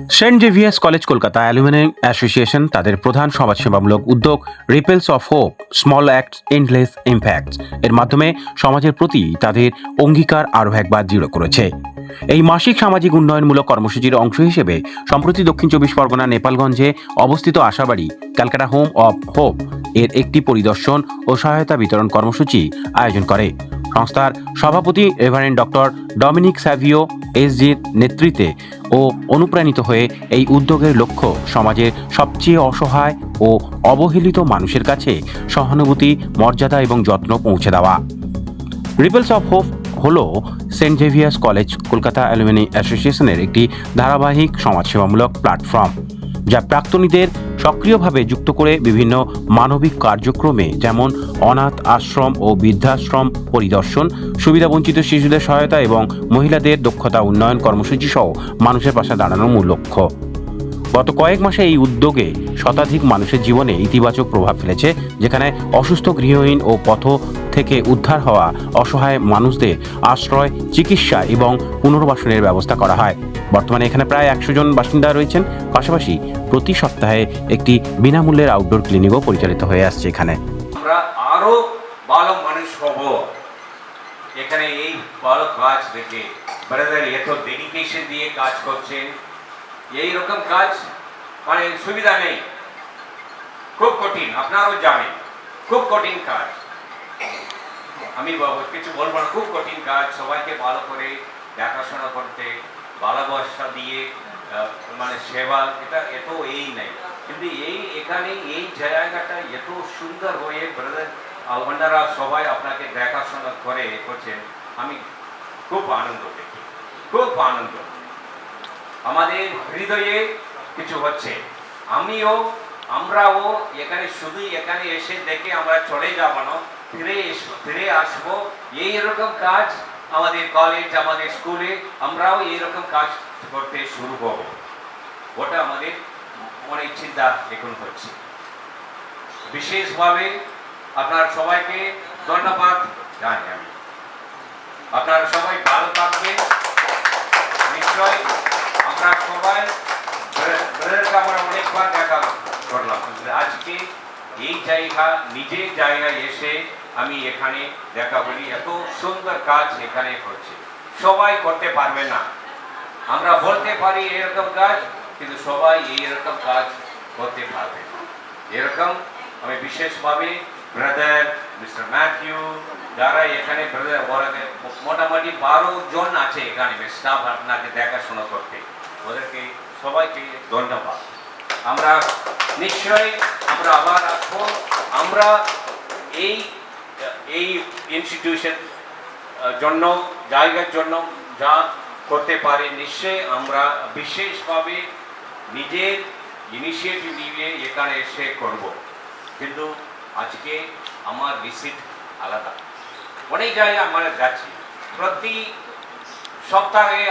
Saint Xavier's college Kolkata alumni association তাদের প্রধান সমাজসেবামূলক উদ্যোগ ripples of hope small acts endless impacts এর মাধ্যমে সমাজের প্রতি তাদের অঙ্গীকার আরও একবার দৃঢ় করেছে। এই মাসিক সামাজিক উন্নয়নমূলক কর্মসূচির অংশ হিসেবে সম্প্রতি দক্ষিণ চব্বিশ পরগনা নেপালগঞ্জে অবস্থিত Ashabari Calcutta home of hope এর একটি পরিদর্শন ও সহায়তা বিতরণ কর্মসূচি আয়োজন করে। সংস্থার সভাপতি রেভারেন্ড ডক্টর ডমিনিক স্যাভিও এসজির নেতৃত্বে ও অনুপ্রাণিত হয়ে এই উদ্যোগের লক্ষ্য সমাজের সবচেয়ে অসহায় ও অবহেলিত মানুষের কাছে সহানুভূতি, মর্যাদা এবং যত্ন পৌঁছে দেওয়া। রিপেলস অফ হোপ হল Saint Xavier's college Kolkata alumni অ্যাসোসিয়েশনের একটি ধারাবাহিক সমাজসেবামূলক প্ল্যাটফর্ম, যা প্রাক্তনীদের সক্রিয়ভাবে যুক্ত করে বিভিন্ন মানবিক কার্যক্রমে যেমন অনাথ আশ্রম ও বৃদ্ধাশ্রম পরিদর্শন, সুবিধাবঞ্চিত শিশুদের সহায়তা এবং মহিলাদের দক্ষতা উন্নয়ন কর্মসূচি সহ মানুষের পাশে দাঁড়ানোর মূল লক্ষ্য। গত কয়েক মাসে এই উদ্যোগে শতাধিক মানুষের জীবনে ইতিবাচক প্রভাব ফেলেছে, যেখানে অসুস্থ, গৃহহীন ও পথ থেকে উদ্ধার হওয়া অসহায় মানুষদের আশ্রয়, চিকিৎসা এবং পুনর্বাসনের ব্যবস্থা করা হয়। বর্তমানে এখানে প্রায় 100 জন বাসিন্দা রয়েছেন। পাশাপাশি প্রতি সপ্তাহে একটি বিনামূল্যের আউটডোর ক্লিনিকও পরিচালিত হয়ে আসছে এখানে। আমরা আরো ভালো মানুষ হব। এখানে এই ভালো কাজ দেখে ব্রাদার এত ডেডিকেশন দিয়ে কাজ করছেন। এই রকম কাজ মানে সুবিধা নেই, খুব কঠিন, আপনারাও জানেন, খুব কঠিন কাজ। আমি কিছু বলবো না, খুব কঠিন কাজ। সবাইকে ভালো করে দেখাশোনা করতে, ভালোবাসা দিয়ে মানে সেবা, এটা এত এই নেই, কিন্তু এই এখানে এই জায়গাটা এত সুন্দর হয়ে ব্রাদার ওনারা সবাই আপনাকে দেখাশোনা করে করছেন। আমি খুব আনন্দ দেখি, খুব আনন্দ। আমাদের হৃদয়ে কিছু হচ্ছে। আমরাও এখানে শুধু এখানে এসে দেখে আমরা চলে যাব না, ফিরে আসবো। এইরকম কাজ আমাদের কলেজ, আমাদের স্কুলে আমরাও এইরকম কাজ করতে শুরু করব। ওটা আমাদের মনে চিন্তা এখন হচ্ছে। বিশেষভাবে আপনার সবাইকে ধন্যবাদ জানাই আমি। আপনারা সবাই ভালো থাকবেন। নিশ্চয় আমরা সবাই ব্রাদারকে আমরা অনেকবার দেখা করলাম, আজকে এই জায়গা, নিজের জায়গায় এসে আমি এখানে দেখা করি। এত সুন্দর কাজ এখানে হচ্ছে, সবাই করতে পারবে না। আমরা বলতে পারি এরকম কাজ, কিন্তু সবাই এইরকম কাজ করতে পারবে না। এরকম আমি বিশেষভাবে ব্রাদার মিস্টার ম্যাথিউ, যারা এখানে ব্রাদার মোটামুটি 12 জন আছে এখানে স্টাফ আপনাকে দেখাশোনা করতে, ওদেরকে সবাইকে ধন্যবাদ। আমরা নিশ্চয়ই আমরা আবার আসবো। আমরা এই ইনস্টিটিউশন জন্য, জায়গার জন্য যা করতে পারি, নিশ্চয়ই আমরা বিশেষভাবে নিজের ইনিশিয়েটিভ নিয়ে এখানে এসে করব। কিন্তু আজকে আমার ভিজিট আলাদা। অনেক জায়গায় আমরা যাচ্ছি, প্রতি সপ্তাহে